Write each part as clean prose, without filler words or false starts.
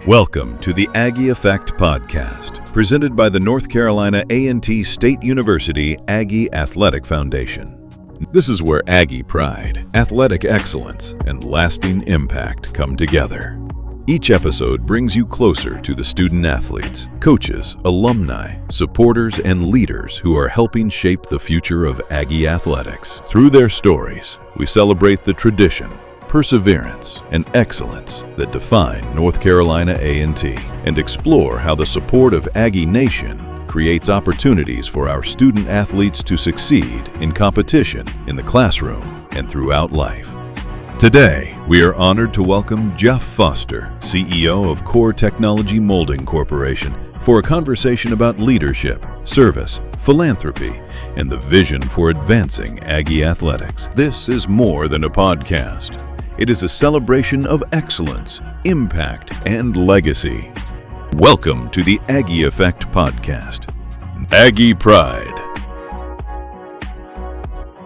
Welcome to the Aggie Effect Podcast, presented by the North Carolina A&T State University Aggie Athletic Foundation. This is where Aggie pride, athletic excellence, and lasting impact come together. Each episode brings you closer to the student athletes, coaches, alumni, supporters, and leaders who are helping shape the future of Aggie athletics. Through their stories, we celebrate the tradition, perseverance, and excellence that define North Carolina A&T and explore how the support of Aggie Nation creates opportunities for our student athletes to succeed in competition, in the classroom, and throughout life. Today, we are honored to welcome Geoff Foster, CEO of Core Technology Molding Corporation, for a conversation about leadership, service, philanthropy, and the vision for advancing Aggie athletics. This is more than a podcast. It is a celebration of excellence, impact, and legacy. Welcome to the Aggie Effect Podcast. Aggie Pride.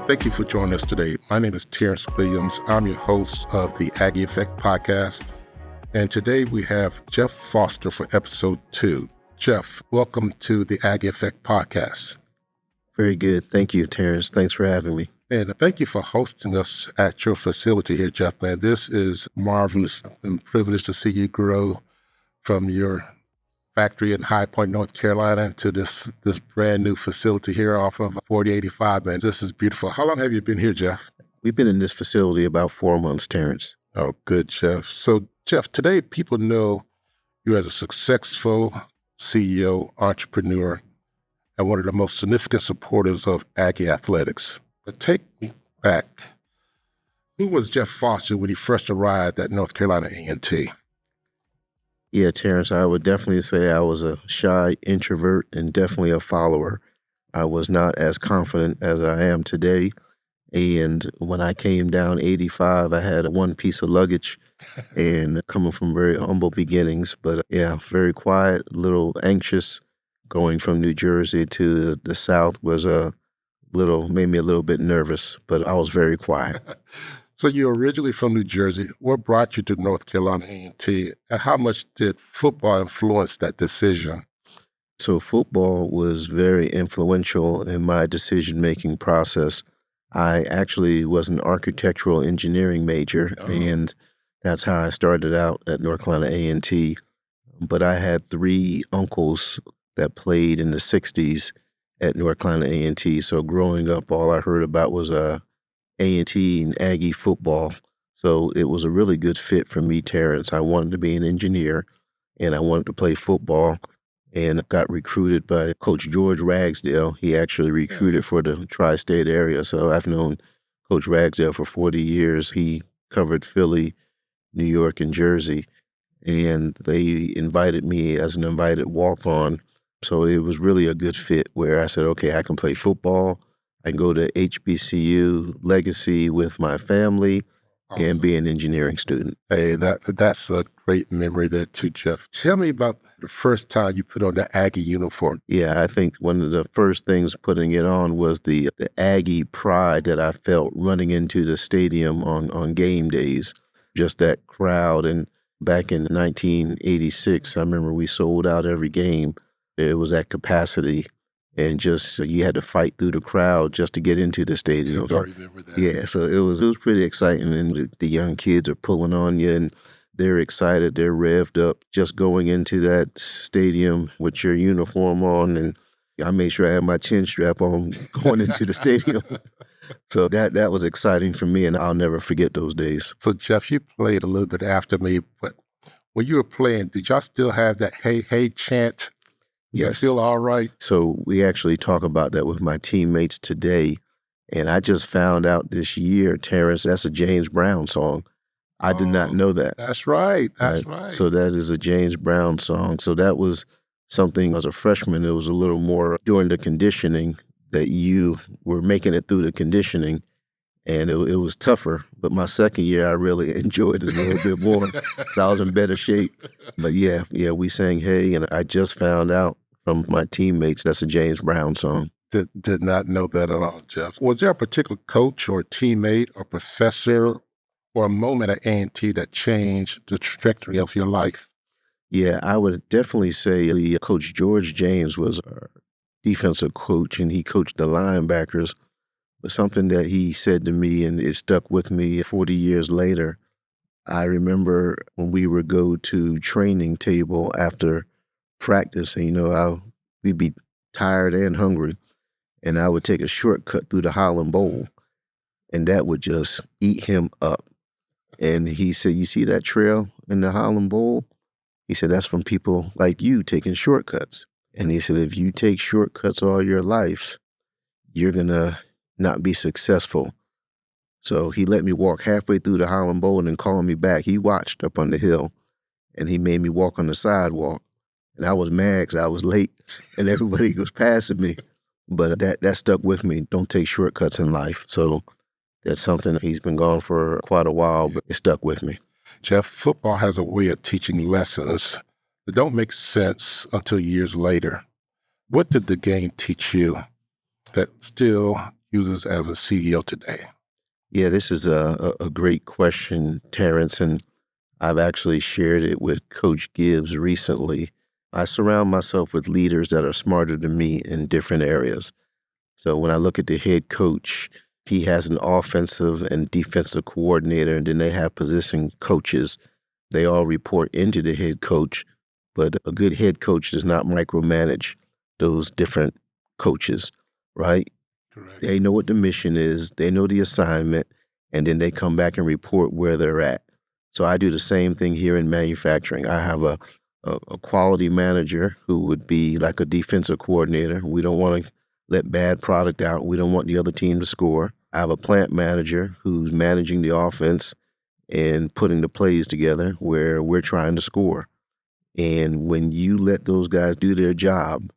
Thank you for joining us today. My name is Terrence Williams. I'm your host of the Aggie Effect Podcast. And today we have Geoff Foster for episode 2. Geoff, welcome to the Aggie Effect Podcast. Very good. Thank you, Terrence. Thanks for having me. And thank you for hosting us at your facility here, Geoff, man. This is marvelous. I'm privileged to see you grow from your factory in High Point, North Carolina, to this brand new facility here off of 4085, man. This is beautiful. How long have you been here, Geoff? We've been in this facility about 4 months, Terrence. Oh, good, Geoff. So, Geoff, today people know you as a successful CEO, entrepreneur, and one of the most significant supporters of Aggie athletics. But take me back. Who was Geoff Foster when he first arrived at North Carolina A&T? Yeah, Terrence, I would definitely say I was a shy introvert and definitely a follower. I was not as confident as I am today. And when I came down 85, I had one piece of luggage and coming from very humble beginnings. But yeah, very quiet, a little anxious. Going from New Jersey to the South was made me a little bit nervous, but I was very quiet. So you're originally from New Jersey. What brought you to North Carolina A&T, and how much did football influence that decision? So football was very influential in my decision-making process. I actually was an architectural engineering major, and that's how I started out at North Carolina A&T. But I had 3 uncles that played in the 60s at North Carolina A&T. So growing up, all I heard about was A&T and Aggie Football. So it was a really good fit for me, Terrence. I wanted to be an engineer, and I wanted to play football, and got recruited by Coach George Ragsdale. He actually recruited for the tri-state area. So I've known Coach Ragsdale for 40 years. He covered Philly, New York, and Jersey. And they invited me as an invited walk-on. So it was really a good fit where I said, okay, I can play football. I can go to HBCU Legacy with my family. Awesome. And be an engineering student. Hey, that's a great memory there too, Geoff. Tell me about the first time you put on the Aggie uniform. Yeah, I think one of the first things putting it on was the Aggie pride that I felt running into the stadium on game days. Just that crowd. And back in 1986, I remember we sold out every game. It was at capacity. And just you had to fight through the crowd just to get into the stadium. I remember that. Yeah, so it was pretty exciting, and the young kids are pulling on you, and they're excited, they're revved up, just going into that stadium with your uniform on, and I made sure I had my chin strap on going into the stadium. So that was exciting for me, and I'll never forget those days. So Geoff, you played a little bit after me, but when you were playing, did y'all still have that "Hey, hey" chant? Yes. You feel all right? So we actually talk about that with my teammates today. And I just found out this year, Terrence, that's a James Brown song. I did not know that. That's right. That's right. So that is a James Brown song. So that was something as a freshman, it was a little more during the conditioning that you were making it through the conditioning. And it was tougher. But my second year, I really enjoyed it a little bit more because I was in better shape. But yeah, we sang Hey, and I just found out from my teammates that's a James Brown song. Did not know that at all, Geoff. Was there a particular coach or teammate or professor or a moment at A&T that changed the trajectory of your life? Yeah, I would definitely say Coach George James was our defensive coach, and he coached the linebackers. But something that he said to me, and it stuck with me 40 years later. I remember when we would go to training table after practice, and we'd be tired and hungry, and I would take a shortcut through the Holland Bowl, and that would just eat him up. And he said, "You see that trail in the Holland Bowl?" He said, "That's from people like you taking shortcuts." And he said, "If you take shortcuts all your life, you're gonna not be successful." So he let me walk halfway through the Holland Bowl and then called me back. He watched up on the hill, and he made me walk on the sidewalk. And I was mad because I was late, and everybody was passing me. But that stuck with me. Don't take shortcuts in life. So that's something. He's been gone for quite a while, but it stuck with me. Geoff, football has a way of teaching lessons that don't make sense until years later. What did the game teach you that still uses as a CEO today? Yeah, this is a great question, Terrence, and I've actually shared it with Coach Gibbs recently. I surround myself with leaders that are smarter than me in different areas. So when I look at the head coach, he has an offensive and defensive coordinator, and then they have position coaches. They all report into the head coach, but a good head coach does not micromanage those different coaches, right? Correct. They know what the mission is, they know the assignment, and then they come back and report where they're at. So I do the same thing here in manufacturing. I have a quality manager who would be like a defensive coordinator. We don't want to let bad product out. We don't want the other team to score. I have a plant manager who's managing the offense and putting the plays together where we're trying to score. And when you let those guys do their job,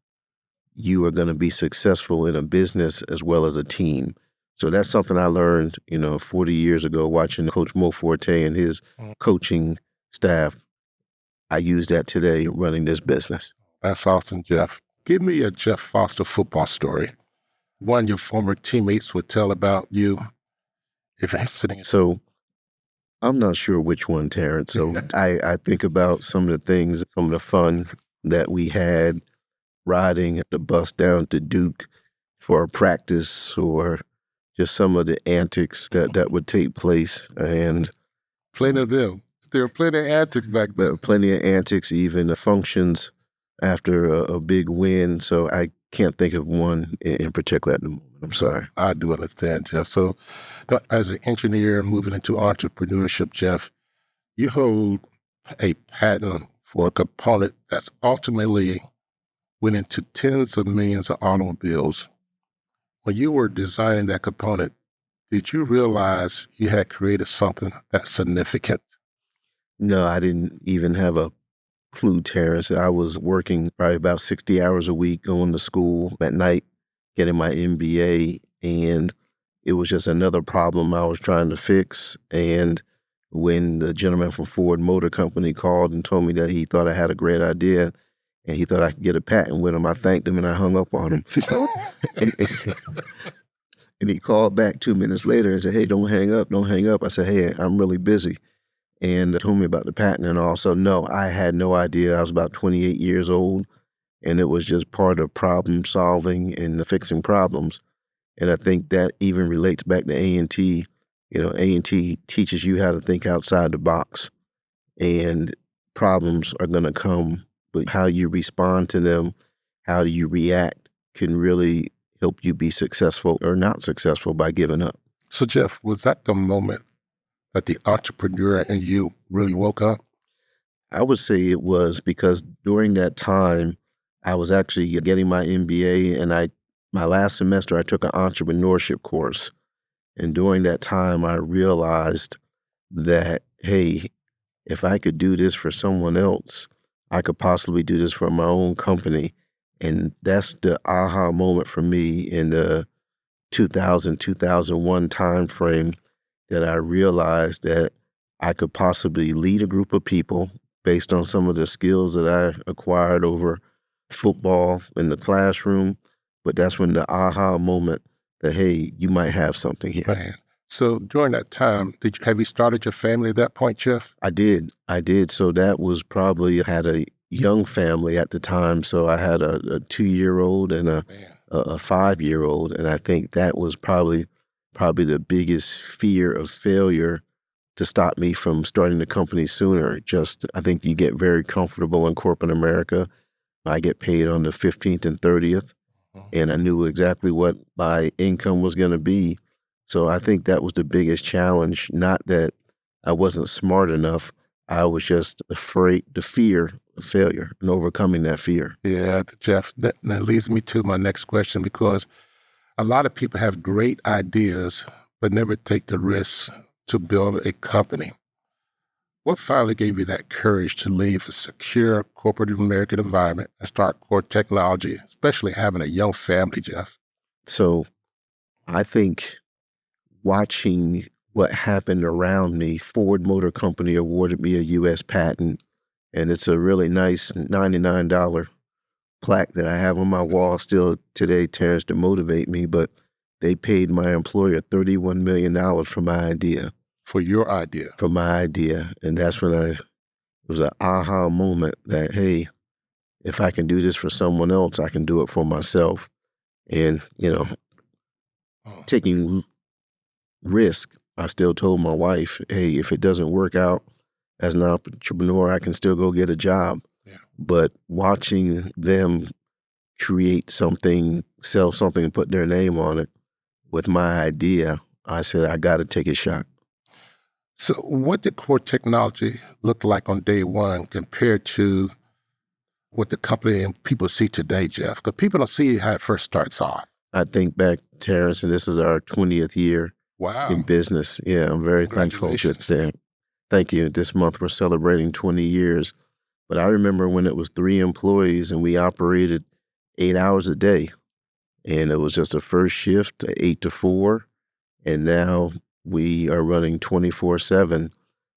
you are going to be successful in a business as well as a team. So that's something I learned, 40 years ago watching Coach Mo Forte and his coaching staff. I use that today running this business. That's awesome, Geoff. Give me a Geoff Foster football story, one your former teammates would tell about you if that's sitting. So I'm not sure which one, Terrence. So I think about some of the things, some of the fun that we had riding the bus down to Duke for a practice, or just some of the antics that would take place. And Plenty of them. There were plenty of antics back then. plenty of antics, even functions after a big win. So I can't think of one in particular at the moment. I'm sorry. I do understand, Geoff. So as an engineer moving into entrepreneurship, Geoff, you hold a patent for a component that's ultimately went into tens of millions of automobiles. When you were designing that component, did you realize you had created something that's significant? No, I didn't even have a clue, Terrence. I was working probably about 60 hours a week, going to school at night, getting my MBA, and it was just another problem I was trying to fix. And when the gentleman from Ford Motor Company called and told me that he thought I had a great idea and he thought I could get a patent with him, I thanked him and I hung up on him. And he called back 2 minutes later and said, "Hey, don't hang up, don't hang up." I said, "Hey, I'm really busy." And told me about the patent and all. So no, I had no idea. I was about 28 years old, and it was just part of problem solving and fixing problems. And I think that even relates back to A&T. A&T teaches you how to think outside the box, and problems are going to come, but how you respond to them, how you react can really help you be successful or not successful by giving up. So, Geoff, was that the moment that the entrepreneur in you really woke up? I would say it was, because during that time, I was actually getting my MBA, and my last semester, I took an entrepreneurship course. And during that time, I realized that, hey, if I could do this for someone else, I could possibly do this for my own company. And that's the aha moment for me in the 2000, 2001 timeframe, that I realized that I could possibly lead a group of people based on some of the skills that I acquired over football in the classroom. But that's when the aha moment that, hey, you might have something here. Man. So during that time, have you started your family at that point, Geoff? I did. So that was probably, I had a young family at the time. So I had a 2-year-old and a Man. 5-year-old. And I think that was probably the biggest fear of failure to stop me from starting the company sooner. Just, I think you get very comfortable in corporate America. I get paid on the 15th and 30th, and I knew exactly what my income was going to be. So I think that was the biggest challenge. Not that I wasn't smart enough. I was just afraid, the fear of failure and overcoming that fear. Yeah, Geoff, that leads me to my next question, because a lot of people have great ideas but never take the risk to build a company. What finally gave you that courage to leave a secure corporate American environment and start core technology, especially having a young family, Geoff? So I think watching what happened around me, Ford Motor Company awarded me a U.S. patent, and it's a really nice $99 plaque that I have on my wall still today, Terrence, to motivate me. But they paid my employer $31 million for my idea. For your idea? For my idea. And that's when it was an aha moment that, hey, if I can do this for someone else, I can do it for myself. And, taking risk, I still told my wife, hey, if it doesn't work out as an entrepreneur, I can still go get a job. Yeah. But watching them create something, sell something, and put their name on it with my idea, I said, I got to take a shot. So what did core technology look like on day one compared to what the company and people see today, Geoff? Because people don't see how it first starts off. I think back, Terrence, and this is our 20th year in business. Yeah, I'm very thankful to say. Thank you. This month we're celebrating 20 years. But I remember when it was 3 employees and we operated 8 hours a day. And it was just a first shift, 8 to 4. And now we are running 24/7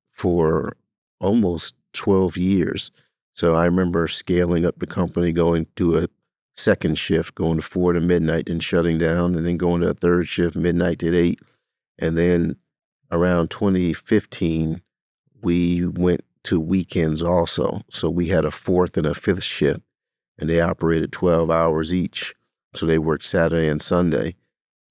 for almost 12 years. So I remember scaling up the company, going to a second shift, going to 4 to midnight and shutting down, and then going to a third shift, midnight to 8. And then around 2015, we went to weekends also. So we had a 4th and a 5th shift, and they operated 12 hours each. So they worked Saturday and Sunday.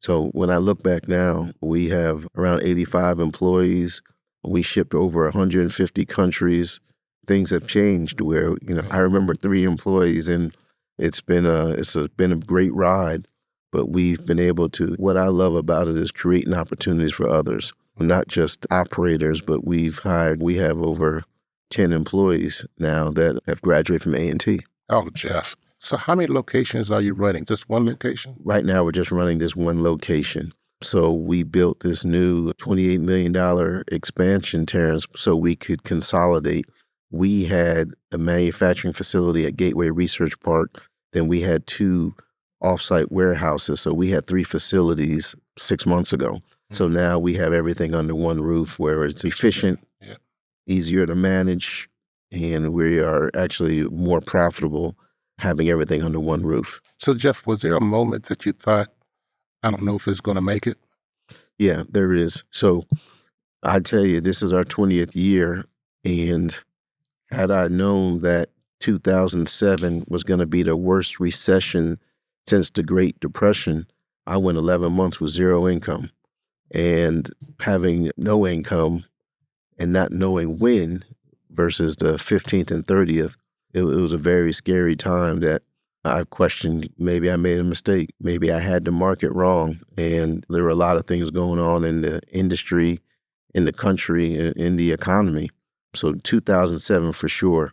So when I look back now, we have around 85 employees. We ship to over 150 countries. Things have changed where, I remember 3 employees, and it's been a great ride, but we've been able to, what I love about it is creating opportunities for others, not just operators, but we have over 10 employees now that have graduated from A&T. Oh, Geoff. So how many locations are you running? Just one location? Right now, we're just running this one location. So we built this new $28 million expansion, Terrence, so we could consolidate. We had a manufacturing facility at Gateway Research Park. Then we had 2 offsite warehouses. So we had 3 facilities 6 months ago. Mm-hmm. So now we have everything under one roof where it's efficient, easier to manage, and we are actually more profitable having everything under one roof. So, Geoff, was there a moment that you thought, I don't know if it's going to make it? Yeah, there is. So I tell you, this is our 20th year, and had I known that 2007 was going to be the worst recession since the Great Depression, I went 11 months with 0 income. And having no income and not knowing when versus the 15th and 30th, it was a very scary time that I questioned, maybe I made a mistake. Maybe I had the market wrong. And there were a lot of things going on in the industry, in the country, in the economy. So 2007 for sure.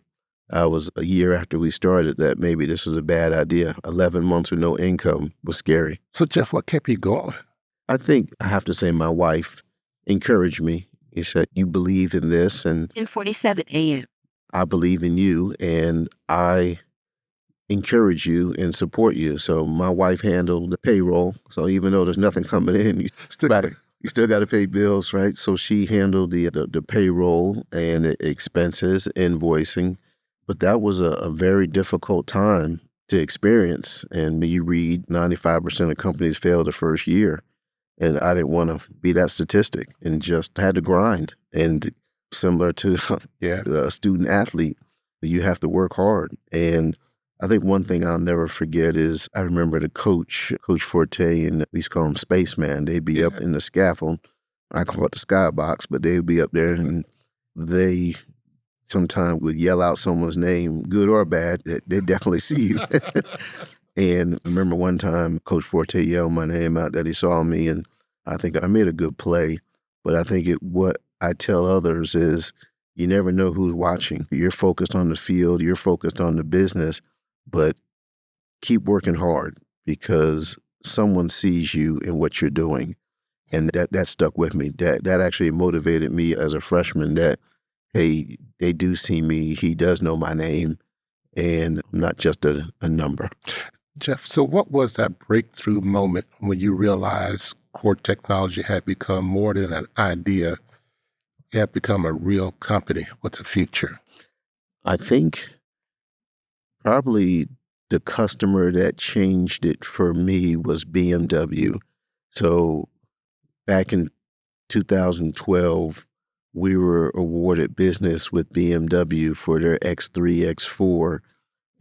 I was a year after we started that maybe this was a bad idea. 11 months with no income was scary. So, Geoff, what kept you going? I think I have to say my wife encouraged me. She said, you believe in this. And 10:47 a.m. I believe in you, and I encourage you and support you. So my wife handled the payroll. So even though there's nothing coming in, you still got to pay bills, right? So she handled the payroll and the expenses, invoicing. But that was a very difficult time to experience. And you read 95% of companies fail the first year. And I didn't want to be that statistic and just had to grind. And similar to a student athlete, you have to work hard. And I think one thing I'll never forget is I remember the Coach Forte, and we used to call him Spaceman. They'd be up in the scaffold. I call it the skybox, but they'd be up there, and they sometimes would yell out someone's name, good or bad. They definitely see you. And I remember one time Coach Forte yelled my name out that he saw me, and I think I made a good play. But I think what I tell others is you never know who's watching. You're focused on the field, you're focused on the business, but keep working hard because someone sees you in what you're doing. And that stuck with me. That actually motivated me as a freshman that, hey, they do see me. He does know my name, and I'm not just a number. Geoff, so what was that breakthrough moment when you realized core technology had become more than an idea? It had become a real company with a future. I think probably the customer that changed it for me was BMW. So back in 2012, we were awarded business with BMW for their X3, X4.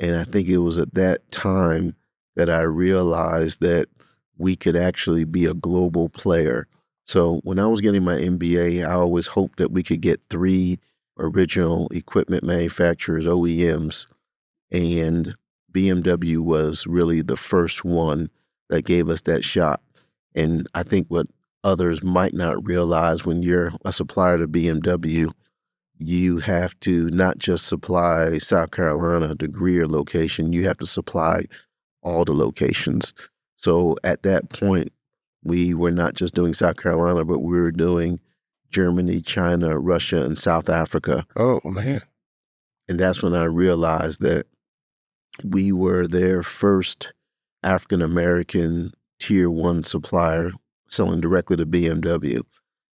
And I think it was at that time that I realized that we could actually be a global player. So when I was getting my MBA, I always hoped that we could get 3 original equipment manufacturers, OEMs, and BMW was really the first one that gave us that shot. And I think what others might not realize, when you're a supplier to BMW, you have to not just supply South Carolina, the Greer location, you have to supply all the locations. So at that point, we were not just doing South Carolina, but we were doing Germany, China, Russia, and South Africa. Oh, man. And that's when I realized that we were their first African-American tier 1 supplier selling directly to BMW.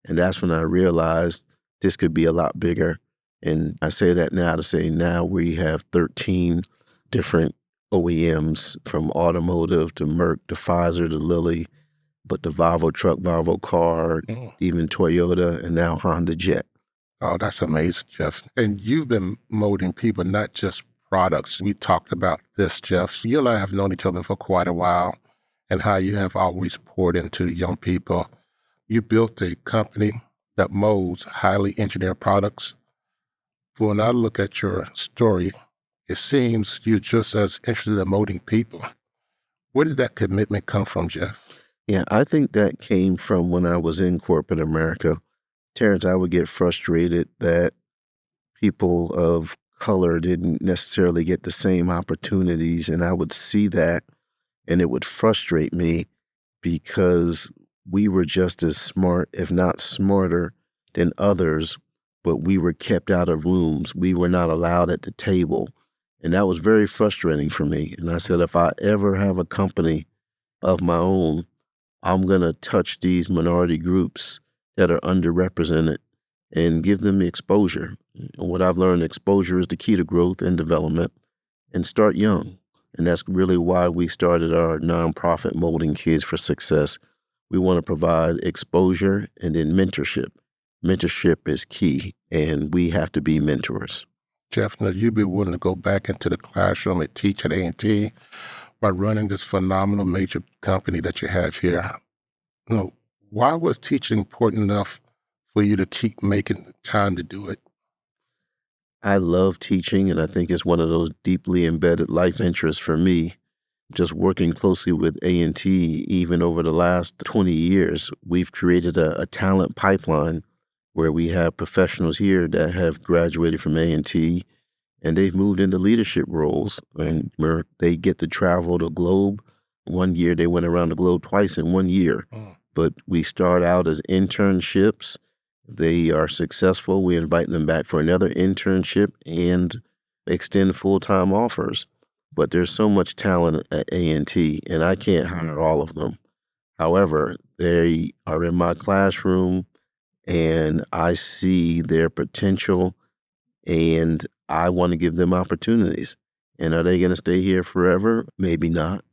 And that's when I realized this could be a lot bigger. And I say that now to say now we have 13 different OEMs, from automotive to Merck to Pfizer to Lilly, but the Volvo truck, Volvo car, even Toyota, and now Honda Jet. Oh, that's amazing, Geoff. And you've been molding people, not just products. We talked about this, Geoff. You and I have known each other for quite a while, and how you have always poured into young people. You built a company that molds highly engineered products. But when I look at your story, it seems you're just as interested in molding people. Where did that commitment come from, Geoff? Yeah, I think that came from when I was in corporate America. Terrence, I would get frustrated that people of color didn't necessarily get the same opportunities, and I would see that, and it would frustrate me because we were just as smart, if not smarter, than others, but we were kept out of rooms. We were not allowed at the table, and that was very frustrating for me. And I said, if I ever have a company of my own, I'm going to touch these minority groups that are underrepresented and give them the exposure. And what I've learned, exposure is the key to growth and development, and start young. And that's really why we started our nonprofit, Molding Kids for Success. We want to provide exposure and then mentorship. Mentorship is key, and we have to be mentors. Geoff, now you'd be willing to go back into the classroom and teach at A&T by running this phenomenal major company that you have here. You know, why was teaching important enough for you to keep making time to do it? I love teaching, and I think it's one of those deeply embedded life interests for me. Just working closely with A&T, even over the last 20 years, we've created a talent pipeline where we have professionals here that have graduated from A&T, and they've moved into leadership roles, and where they get to travel the globe. One year, they went around the globe twice in 1 year. But we start out as internships. If they are successful, we invite them back for another internship and extend full-time offers. But there's so much talent at A&T, and I can't hire all of them. However, they are in my classroom, and I see their potential, and I want to give them opportunities. And are they going to stay here forever? Maybe not.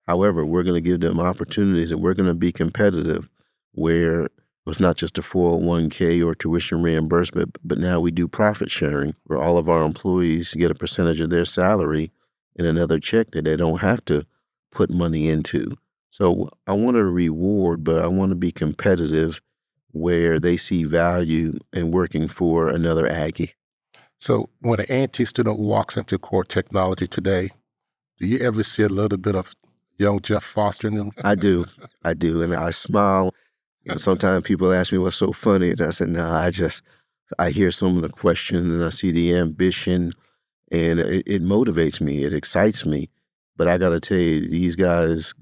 However, we're going to give them opportunities, and we're going to be competitive. where it was not just a 401k or tuition reimbursement, but now we do profit sharing where all of our employees get a percentage of their salary in another check that they don't have to put money into. So I want to reward, but I want to be competitive where they see value in working for another Aggie. So when an A&T student walks into core technology today, do you ever see a little bit of young Geoff Foster in them? I do. And I smile. And sometimes people ask me what's so funny. And I said, no, I hear some of the questions and I see the ambition and it motivates me. It excites me. But I got to tell you, these guys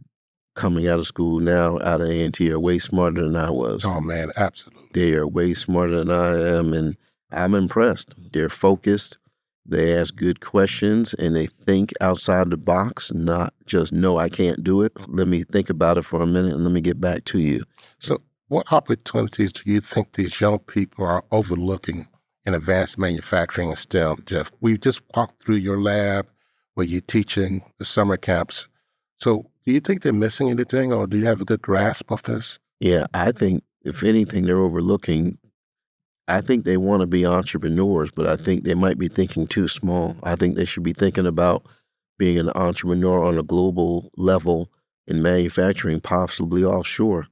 coming out of school now, out of A&T, are way smarter than I was. Oh, man, absolutely. They are way smarter than I am. And I'm impressed. They're focused. They ask good questions and they think outside the box, not just, no, I can't do it. Let me think about it for a minute and let me get back to you. So what opportunities do you think these young people are overlooking in advanced manufacturing and STEM, Geoff? We just walked through your lab where you're teaching the summer camps. So do you think they're missing anything or do you have a good grasp of this? Yeah, I think if anything, they're overlooking. I think they want to be entrepreneurs, but I think they might be thinking too small. I think they should be thinking about being an entrepreneur on a global level in manufacturing, possibly offshore,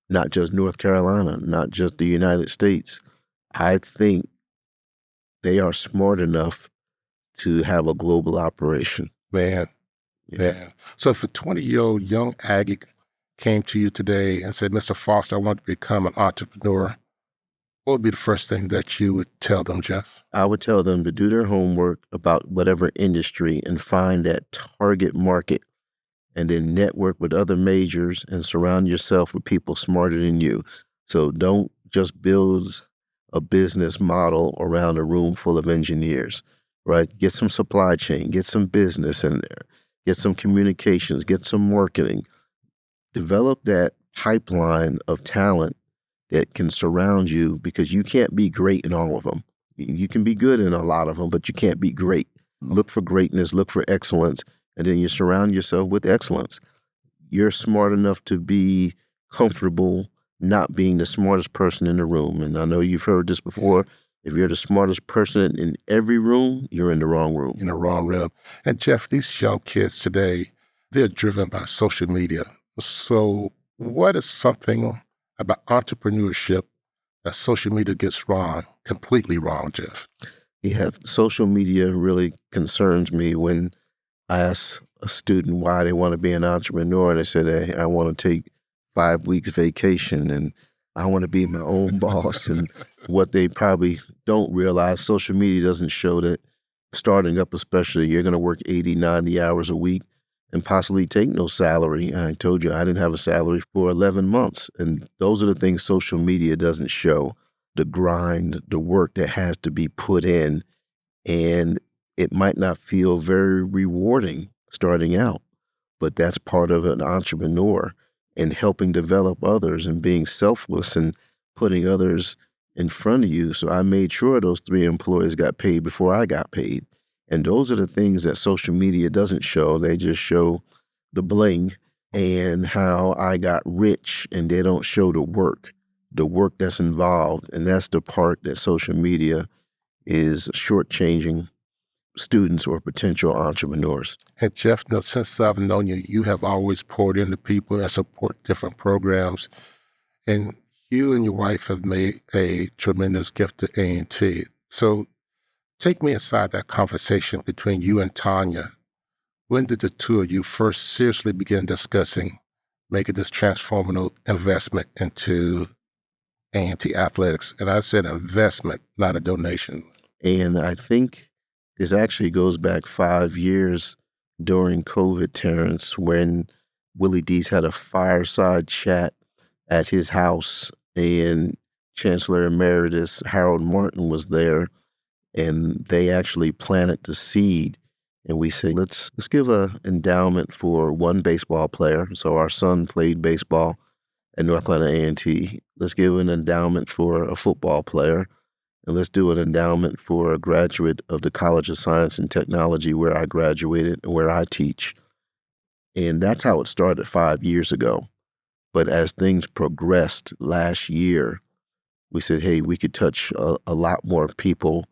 not just North Carolina, not just the United States. I think they are smart enough to have a global operation. Man. So if a 20-year-old young Aggie came to you today and said, Mr. Foster, I want to become an entrepreneur, what would be the first thing that you would tell them, Geoff? I would tell them to do their homework about whatever industry and find that target market and then network with other majors and surround yourself with people smarter than you. So don't just build a business model around a room full of engineers, right? Get some supply chain, get some business in there, get some communications, get some marketing. Develop that pipeline of talent that can surround you because you can't be great in all of them. You can be good in a lot of them, but you can't be great. Look for greatness, look for excellence, and then you surround yourself with excellence. You're smart enough to be comfortable not being the smartest person in the room. And I know you've heard this before. If you're the smartest person in every room, you're in the wrong room. In the wrong room. And Geoff, these young kids today, they're driven by social media. So what is something about entrepreneurship that social media gets wrong, completely wrong, Geoff? Yeah, social media really concerns me. When I ask a student why they want to be an entrepreneur, they said, hey, I want to take 5 weeks vacation and I want to be my own boss. And what they probably don't realize, social media doesn't show that starting up especially, you're going to work 80, 90 hours a week and possibly take no salary. I told you I didn't have a salary for 11 months. And those are the things social media doesn't show, the grind, the work that has to be put in. And it might not feel very rewarding starting out, but that's part of an entrepreneur and helping develop others and being selfless and putting others in front of you. So I made sure those 3 employees got paid before I got paid. And those are the things that social media doesn't show. They just show the bling and how I got rich, and they don't show the work that's involved. And that's the part that social media is shortchanging students or potential entrepreneurs. And Geoff, since I've known you, you have always poured into people and support different programs. And you and your wife have made a tremendous gift to A&T. So take me inside that conversation between you and Tanya. When did the two of you first seriously begin discussing making this transformational investment into A&T athletics? And I said investment, not a donation. And I think this actually goes back 5 years during COVID, Terrence, when Willie Dees had a fireside chat at his house and Chancellor Emeritus Harold Martin was there, and they actually planted the seed. And we said, let's give an endowment for one baseball player. So our son played baseball at North Carolina A&T. Let's give an endowment for a football player. And let's do an endowment for a graduate of the College of Science and Technology where I graduated and where I teach. And that's how it started 5 years ago. But as things progressed last year, we said, hey, we could touch a lot more people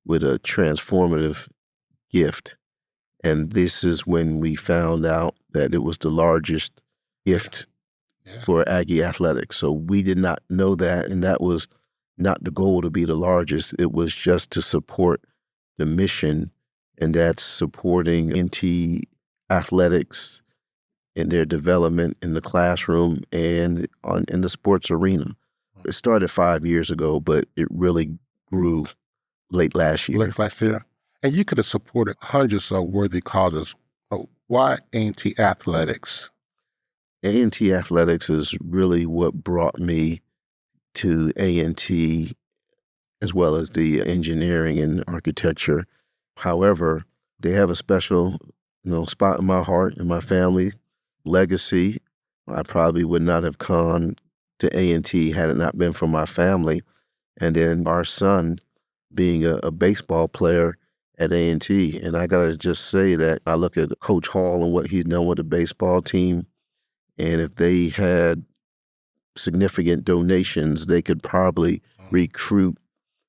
with a transformative gift. And this is when we found out that it was the largest gift for Aggie Athletics. So we did not know that, and that was not the goal to be the largest. It was just to support the mission, and that's supporting A&T athletics in their development in the classroom and in the sports arena. It started 5 years ago, but it really grew late last year. Late last year. And you could have supported hundreds of worthy causes. Why A&T athletics? A&T athletics is really what brought me to A&T, as well as the engineering and architecture. However, they have a special, spot in my heart and my family legacy. I probably would not have gone to A&T had it not been for my family. And then our son being a baseball player at A&T. And I got to just say that I look at Coach Hall and what he's done with the baseball team. And if they had significant donations, they could probably recruit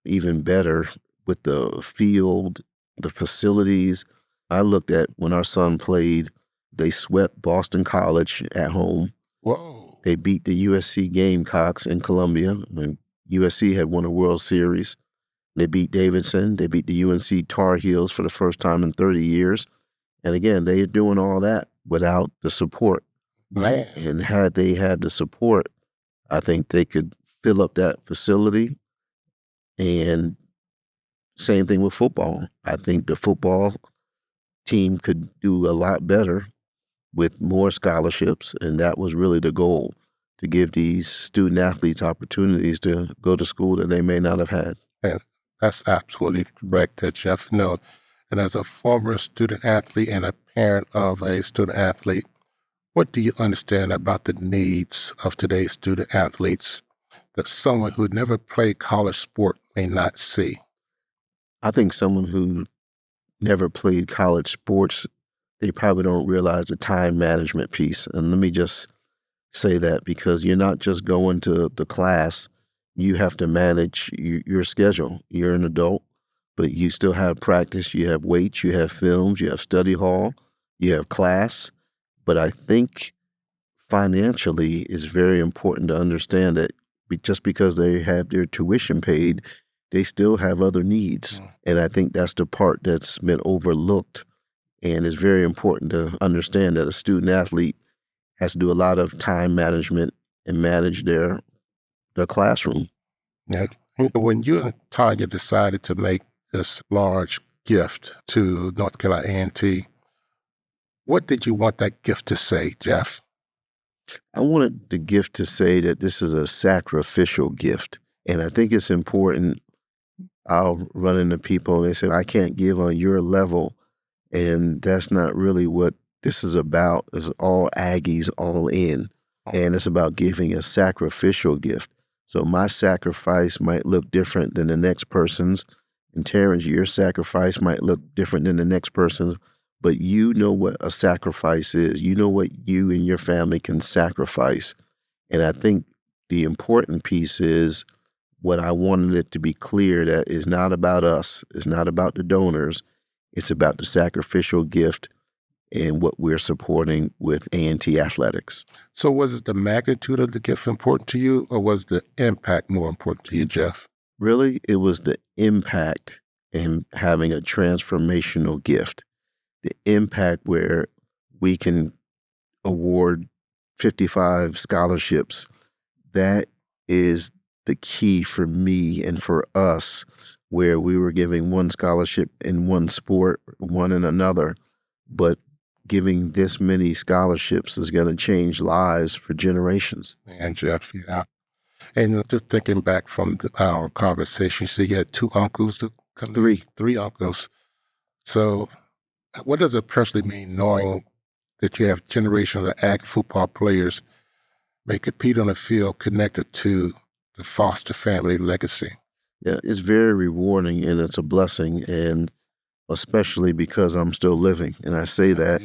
even better with the field, the facilities. I looked at when our son played, they swept Boston College at home. Whoa. They beat the USC Gamecocks in Columbia. USC had won a World Series. They beat Davidson. They beat the UNC Tar Heels for the first time in 30 years. And again, they're doing all that without the support. Man. And had they had the support, I think they could fill up that facility. And same thing with football. I think the football team could do a lot better with more scholarships. And that was really the goal, to give these student athletes opportunities to go to school that they may not have had. And that's absolutely correct, Geoff. No, and as a former student athlete and a parent of a student athlete, what do you understand about the needs of today's student athletes that someone who never played college sport may not see? I think someone who never played college sports, they probably don't realize the time management piece. And let me just say that, because you're not just going to the class, you have to manage your schedule. You're an adult, but you still have practice, you have weights, you have films, you have study hall, you have class. But I think financially it's very important to understand that just because they have their tuition paid, they still have other needs. And I think that's the part that's been overlooked. And it's very important to understand that a student athlete has to do a lot of time management and manage their classroom. Now, when you and Tanya decided to make this large gift to North Carolina A&T, what did you want that gift to say, Geoff? I wanted the gift to say that this is a sacrificial gift. And I think it's important. I'll run into people and they say, I can't give on your level. And that's not really what this is about. It's all Aggies, all in. And it's about giving a sacrificial gift. So my sacrifice might look different than the next person's. And Terrence, your sacrifice might look different than the next person's. But you know what a sacrifice is. You know what you and your family can sacrifice. And I think the important piece is what I wanted it to be clear that it's not about us. It's not about the donors. It's about the sacrificial gift and what we're supporting with A&T athletics. So was it the magnitude of the gift important to you, or was the impact more important to you, Geoff? Really, it was the impact in having a transformational gift. The impact where we can award 55 scholarships. That is the key for me and for us, where we were giving one scholarship in one sport, one in another, but giving this many scholarships is going to change lives for generations. And Geoff, yeah. And just thinking back from our conversation, so you had two uncles to come? Three uncles. So what does it personally mean knowing that you have generations of Aggie football players may compete on the field connected to the Foster family legacy? Yeah, it's very rewarding and it's a blessing, and especially because I'm still living. And I say that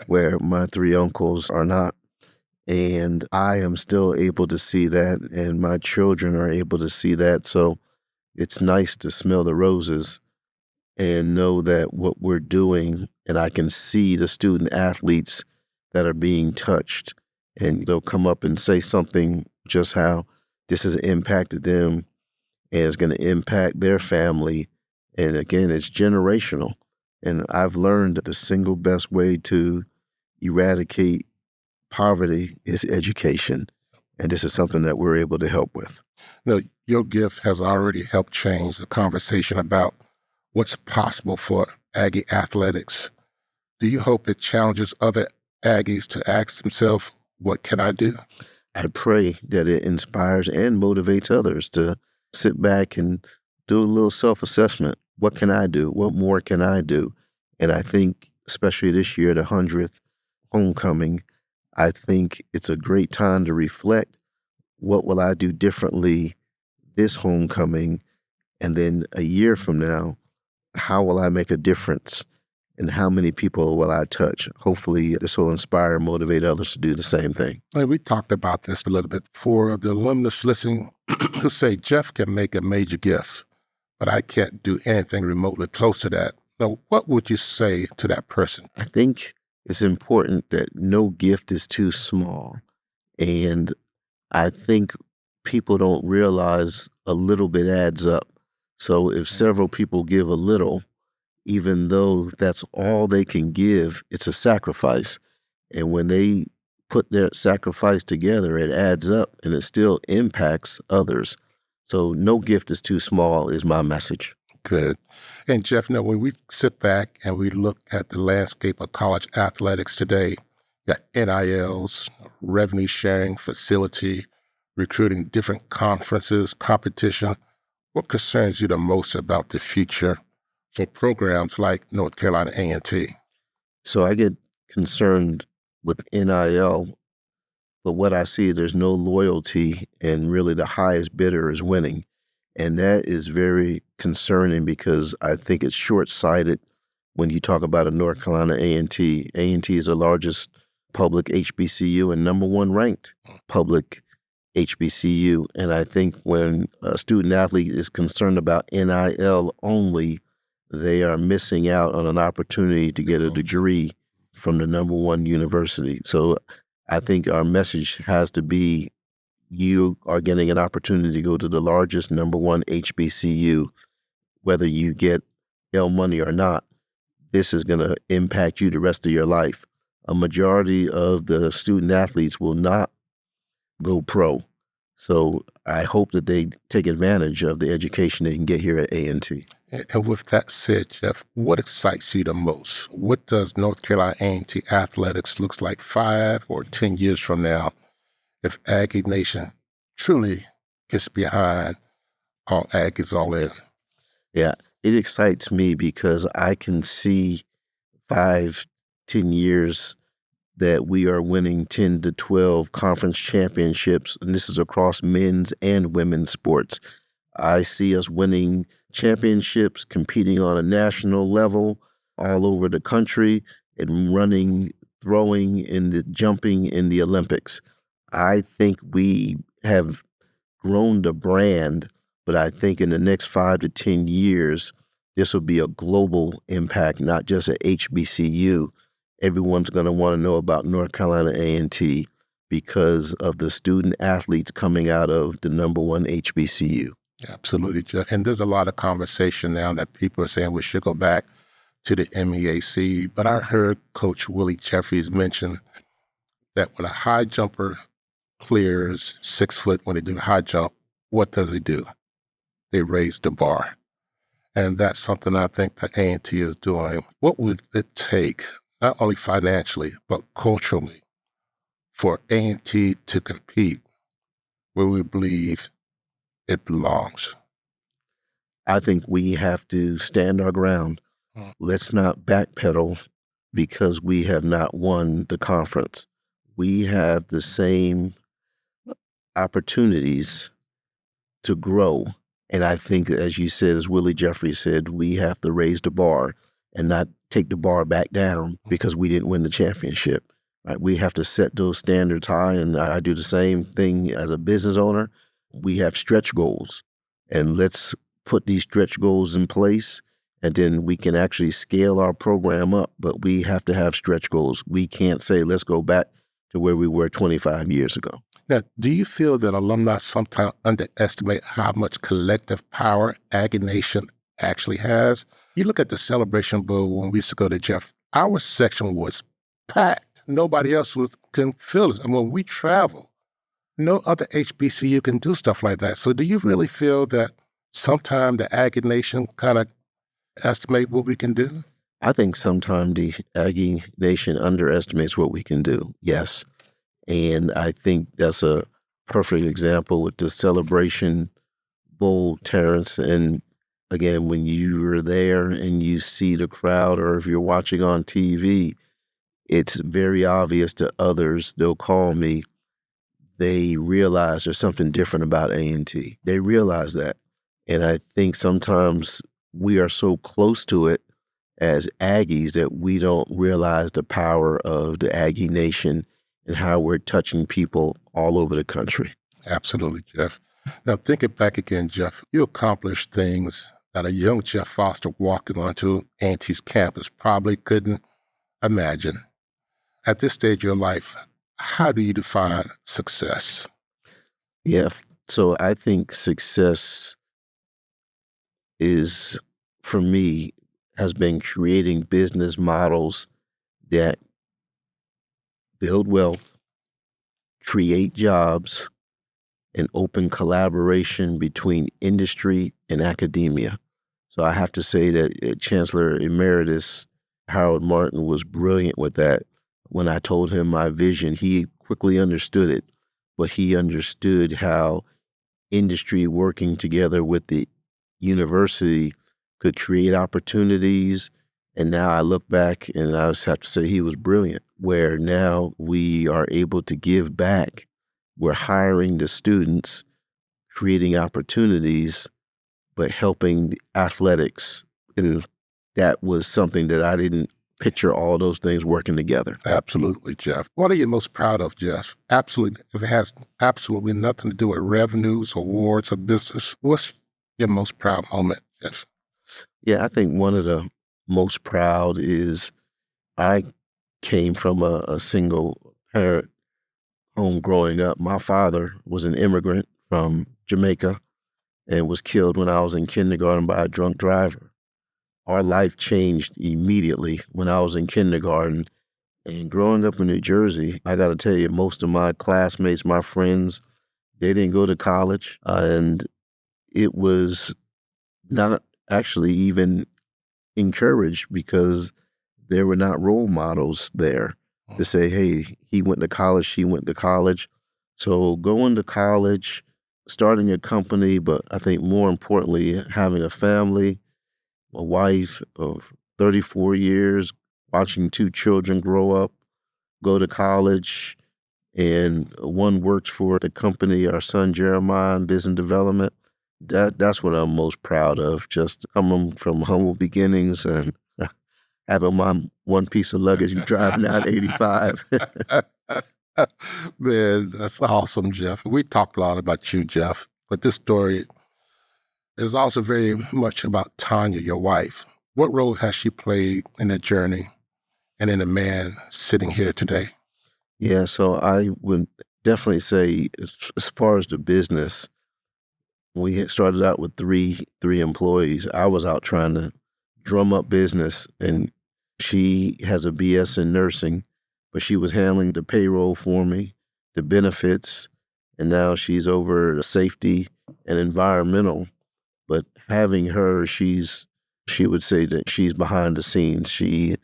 where my three uncles are not. And I am still able to see that, and my children are able to see that. So it's nice to smell the roses and know that what we're doing, and I can see the student athletes that are being touched, and they'll come up and say something, just how this has impacted them and it's going to impact their family. And again, it's generational. And I've learned that the single best way to eradicate poverty is education. And this is something that we're able to help with. Your gift has already helped change the conversation about what's possible for Aggie athletics. Do you hope it challenges other Aggies to ask themselves, what can I do? I pray that it inspires and motivates others to sit back and do a little self-assessment. What can I do? What more can I do? And I think, especially this year, the 100th homecoming, I think it's a great time to reflect. What will I do differently this homecoming? And then a year from now, how will I make a difference? And how many people will I touch? Hopefully, this will inspire and motivate others to do the same thing. We talked about this a little bit. For the alumnus listening who say, Geoff can make a major gift, but I can't do anything remotely close to that. Now, what would you say to that person? I think it's important that no gift is too small. And I think people don't realize a little bit adds up. So if several people give a little, even though that's all they can give, it's a sacrifice. And when they put their sacrifice together, it adds up and it still impacts others. So no gift is too small is my message. Good. And Geoff, when we sit back and we look at the landscape of college athletics today, you got NILs, revenue sharing, facility, recruiting, different conferences, competition. What concerns you the most about the future for programs like North Carolina A&T? So I get concerned with NIL, but what I see is there's no loyalty, and really the highest bidder is winning. And that is very concerning because I think it's short-sighted when you talk about a North Carolina A&T. A&T is the largest public HBCU and number one ranked public HBCU. And I think when a student athlete is concerned about NIL only, they are missing out on an opportunity to get a degree from the number one university. So I think our message has to be, you are getting an opportunity to go to the largest number one HBCU, whether you get L money or not. This is going to impact you the rest of your life. A majority of the student athletes will not go pro. So I hope that they take advantage of the education they can get here at A&T. And with that said, Geoff, what excites you the most? What does North Carolina A&T athletics looks like 5 or 10 years from now if Aggie Nation truly gets behind all Aggies all in? Yeah, it excites me because I can see 5, 10 years that we are winning 10 to 12 conference championships, and this is across men's and women's sports. I see us winning championships, competing on a national level all over the country, and running, throwing, and jumping in the Olympics. I think we have grown the brand, but I think in the next 5 to 10 years, this will be a global impact, not just at HBCU. Everyone's going to want to know about North Carolina A&T because of the student athletes coming out of the number one HBCU. Absolutely, Geoff. And there's a lot of conversation now that people are saying we should go back to the MEAC. But I heard Coach Willie Jeffries mention that when a high jumper clears 6 foot when they do the high jump, what does he do? They raise the bar. And that's something I think that A&T is doing. What would it take, not only financially, but culturally, for A&T to compete where we believe it belongs? I think we have to stand our ground. Let's not backpedal because we have not won the conference. We have the same opportunities to grow. And I think, as you said, as Willie Jeffries said, we have to raise the bar and not take the bar back down because we didn't win the championship. right? We have to set those standards high, and I do the same thing as a business owner. We have stretch goals, and let's put these stretch goals in place, and then we can actually scale our program up. But we have to have stretch goals. We can't say, let's go back to where we were 25 years ago. Now, do you feel that alumni sometimes underestimate how much collective power Aggie Nation actually has? You look at the Celebration Bowl when we used to go to Geoff, our section was packed. Nobody else can fill it. And when we travel, no other HBCU can do stuff like that. So do you really feel that sometimes the Aggie Nation kind of estimate what we can do? I think sometimes the Aggie Nation underestimates what we can do, yes. And I think that's a perfect example with the Celebration Bowl, Terrence. And again, when you are there and you see the crowd, or if you're watching on TV, it's very obvious to others. They'll call me. They realize there's something different about A&T. They realize that. And I think sometimes we are so close to it as Aggies that we don't realize the power of the Aggie Nation and how we're touching people all over the country. Absolutely, Geoff. Now, thinking back again, Geoff, you accomplished things that a young Geoff Foster walking onto A&T's campus probably couldn't imagine. At this stage of your life, how do you define success? Yeah, so I think success is, for me, has been creating business models that build wealth, create jobs, and open collaboration between industry and academia. So I have to say that Chancellor Emeritus Harold Martin was brilliant with that. When I told him my vision, he quickly understood it, but he understood how industry working together with the university could create opportunities. And now I look back and I just have to say he was brilliant, where now we are able to give back. We're hiring the students, creating opportunities, but helping the athletics. And that was something that I didn't picture all those things working together. Absolutely, Geoff. What are you most proud of, Geoff? Absolutely. If it has absolutely nothing to do with revenues, awards, or business, what's your most proud moment, Geoff? Yeah, I think one of the most proud is I came from a single parent home growing up. My father was an immigrant from Jamaica and was killed when I was in kindergarten by a drunk driver. Our life changed immediately when I was in kindergarten. And growing up in New Jersey, I got to tell you, most of my classmates, my friends, they didn't go to college. And it was not actually even encouraged because there were not role models there to say, hey, he went to college, she went to college. So going to college, starting a company, but I think more importantly, having a family, a wife of 34 years, watching 2 children grow up, go to college, and one works for the company, our son Jeremiah, in business development. That's what I'm most proud of, just coming from humble beginnings and having my one piece of luggage driving down 85. Man, that's awesome, Geoff. We talked a lot about you, Geoff, but this story is also very much about Tanya, your wife. What role has she played in the journey and in the man sitting here today? Yeah, so I would definitely say, as far as the business, we had started out with three employees. I was out trying to drum up business, and she has a BS in nursing, but she was handling the payroll for me, the benefits, and now she's over safety and environmental. But having her, she would say that she's behind the scenes. She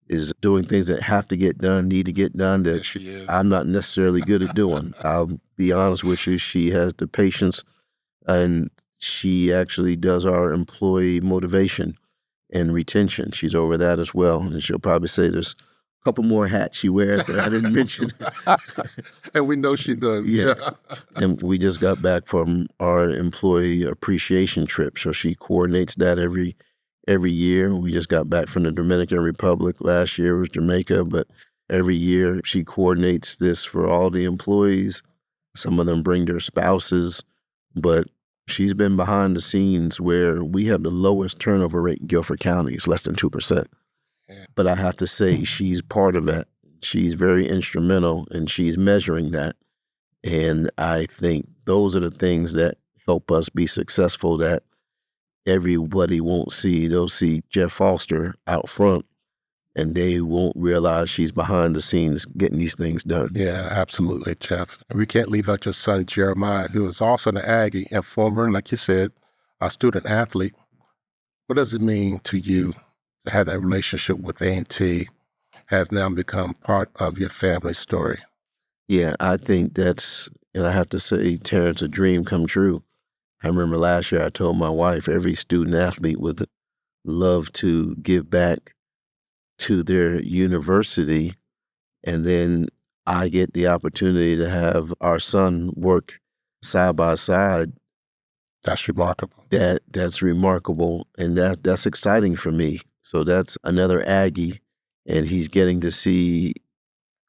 is doing things that have to get done, need to get done, that she is. I'm not necessarily good at doing. I'll be honest with you, she has the patience, and she actually does our employee motivation and retention. She's over that as well. And she'll probably say there's a couple more hats she wears that I didn't mention. And we know she does. Yeah. And we just got back from our employee appreciation trip. So she coordinates that every year. We just got back from the Dominican Republic. Last year was Jamaica, but every year she coordinates this for all the employees. Some of them bring their spouses, but she's been behind the scenes where we have the lowest turnover rate in Guilford County. It's less than 2%. Yeah. But I have to say she's part of that. She's very instrumental, and she's measuring that. And I think those are the things that help us be successful that everybody won't see. They'll see Geoff Foster out front, and they won't realize she's behind the scenes getting these things done. Yeah, absolutely, Geoff. And we can't leave out your son, Jeremiah, who is also an Aggie and former, like you said, a student athlete. What does it mean to you to have that relationship with A&T has now become part of your family story? Yeah, I think that's, and I have to say, Terrence, a dream come true. I remember last year I told my wife every student athlete would love to give back to their university, and then I get the opportunity to have our son work side by side. That's remarkable. That's remarkable, and that's exciting for me. So that's another Aggie, and he's getting to see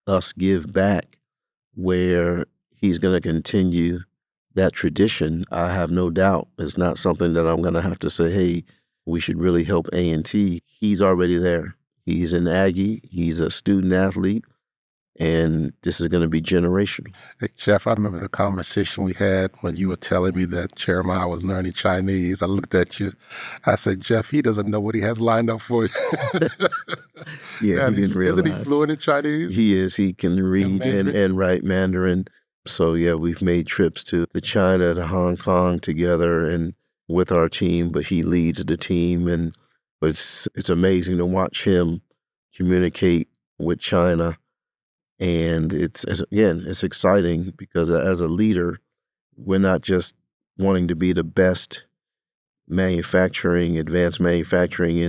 us give back where he's going to continue that tradition. I have no doubt it's not something that I'm going to have to say, hey, we should really help A&T. He's already there. He's an Aggie. He's a student athlete, and this is going to be generational. Hey, Geoff, I remember the conversation we had when you were telling me that Jeremiah was learning Chinese. I looked at you. I said, Geoff, he doesn't know what he has lined up for you. Yeah, he didn't realize. Isn't he fluent in Chinese? He is. He can read and write Mandarin. So, yeah, we've made trips to China, to Hong Kong together and with our team, but he leads the team. And it's amazing to watch him communicate with China. And it's exciting because as a leader, we're not just wanting to be the best advanced manufacturing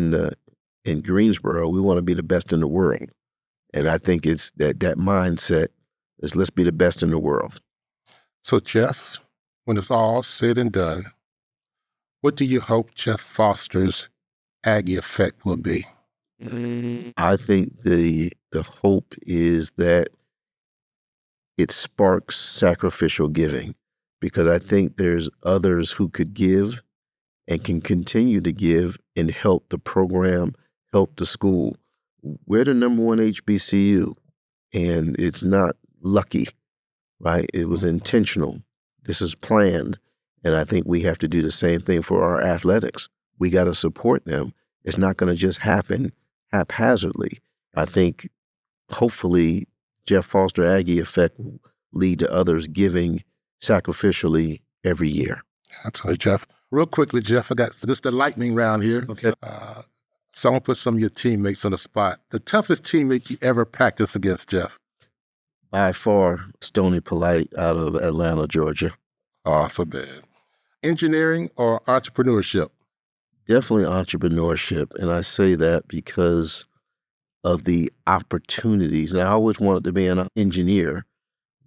in Greensboro. We want to be the best in the world. And I think it's that mindset is let's be the best in the world. So, Geoff, when it's all said and done, what do you hope Geoff Foster's Aggie Effect will be? I think the hope is that it sparks sacrificial giving, because I think there's others who could give and can continue to give and help the program, help the school. We're the number one HBCU, and it's not lucky, right? It was intentional. This is planned, and I think we have to do the same thing for our athletics. We got to support them. It's not going to just happen haphazardly. I think hopefully Geoff Foster Aggie Effect will lead to others giving sacrificially every year. Absolutely, Geoff. Real quickly, Geoff, I got the lightning round here. Okay. So I'm going to put some of your teammates on the spot. The toughest teammate you ever practiced against, Geoff? By far, Stony Polite out of Atlanta, Georgia. Oh, so bad. Engineering or entrepreneurship? Definitely entrepreneurship. And I say that because of the opportunities. And I always wanted to be an engineer,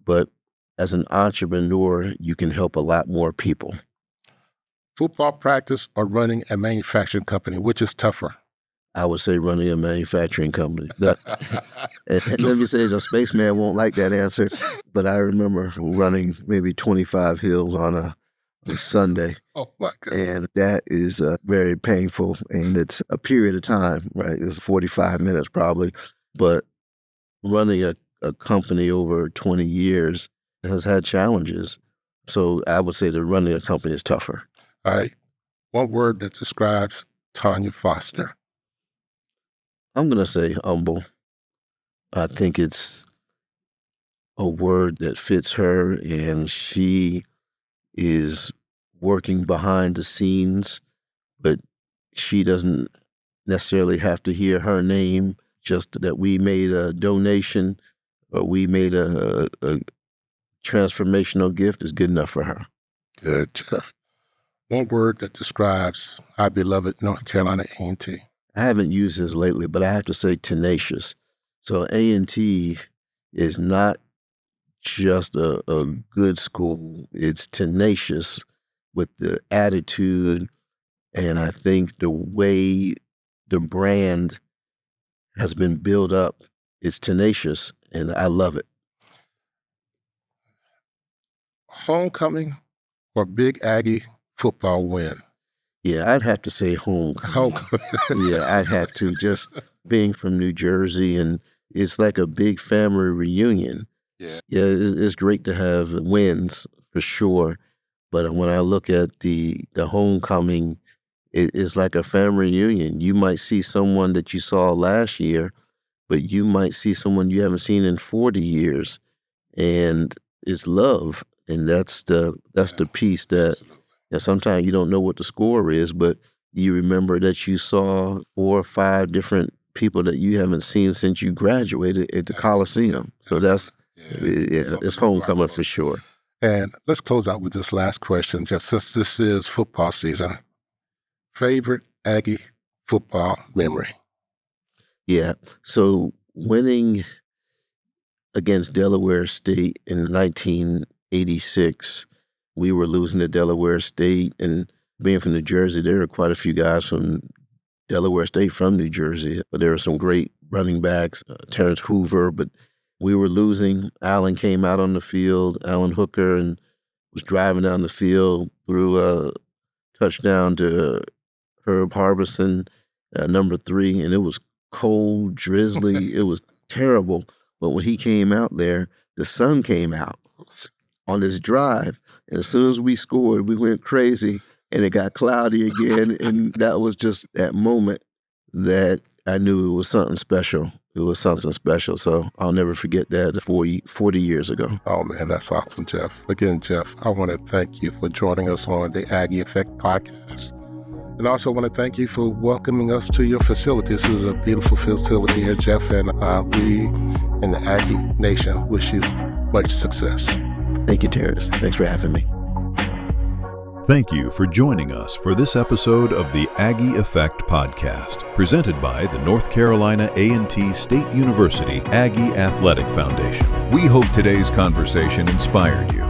but as an entrepreneur, you can help a lot more people. Football practice or running a manufacturing company, which is tougher? I would say running a manufacturing company. And let me say, the spaceman won't like that answer, but I remember running maybe 25 hills on a Sunday. Oh, my God. And that is very painful, and it's a period of time, right? It's 45 minutes probably, but running a company over 20 years has had challenges. So I would say that running a company is tougher. All right. One word that describes Tanya Foster. I'm going to say humble. I think it's a word that fits her, and she is working behind the scenes, but she doesn't necessarily have to hear her name, just that we made a donation or we made a transformational gift is good enough for her. Good, Geoff. One word that describes our beloved North Carolina A&T. I haven't used this lately, but I have to say tenacious. So A&T is not just a good school. It's tenacious with the attitude, and I think the way the brand has been built up it's tenacious, and I love it. Homecoming or big Aggie football win? Yeah, I'd have to say homecoming. Yeah, I'd have to. Just being from New Jersey, and it's like a big family reunion. Yeah. Yeah, it's great to have wins for sure. But when I look at the homecoming, it's like a family reunion. You might see someone that you saw last year, but you might see someone you haven't seen in 40 years, and it's love. And that's the piece that sometimes you don't know what the score is, but you remember that you saw 4 or 5 different people that you haven't seen since you graduated at the Coliseum. So it's homecoming for sure. And let's close out with this last question, Geoff. Since this is football season, favorite Aggie football memory? Yeah. So winning against Delaware State in 1986, we were losing to Delaware State, and being from New Jersey, there were quite a few guys from Delaware State from New Jersey. But there were some great running backs, Terrence Hoover, but we were losing. Allen came out on the field, Allen Hooker, and was driving down the field, threw a touchdown to Herb Harbison, number 3, and it was cold, drizzly. It was terrible. But when he came out there, the sun came out on this drive. And as soon as we scored, we went crazy, and it got cloudy again. And that was just that moment that I knew it was something special. It was something special. So I'll never forget that 40 years ago. Oh, man, that's awesome, Geoff. Again, Geoff, I want to thank you for joining us on the Aggie Effect Podcast. And also want to thank you for welcoming us to your facility. This is a beautiful facility here, Geoff, and we in the Aggie Nation wish you much success. Thank you, Terrence. Thanks for having me. Thank you for joining us for this episode of the Aggie Effect Podcast, presented by the North Carolina A&T State University Aggie Athletic Foundation. We hope today's conversation inspired you,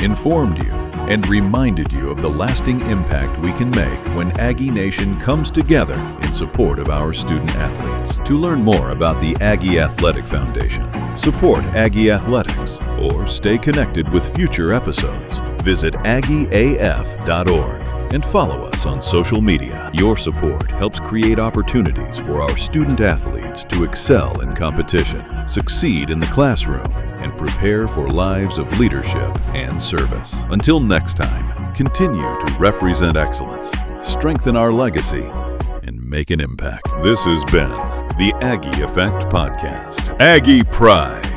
informed you, and reminded you of the lasting impact we can make when Aggie Nation comes together in support of our student athletes. To learn more about the Aggie Athletic Foundation, support Aggie Athletics, or stay connected with future episodes, visit aggieaf.org and follow us on social media. Your support helps create opportunities for our student athletes to excel in competition, succeed in the classroom, and prepare for lives of leadership and service. Until next time, continue to represent excellence, strengthen our legacy, and make an impact. This has been the Aggie Effect Podcast. Aggie Pride.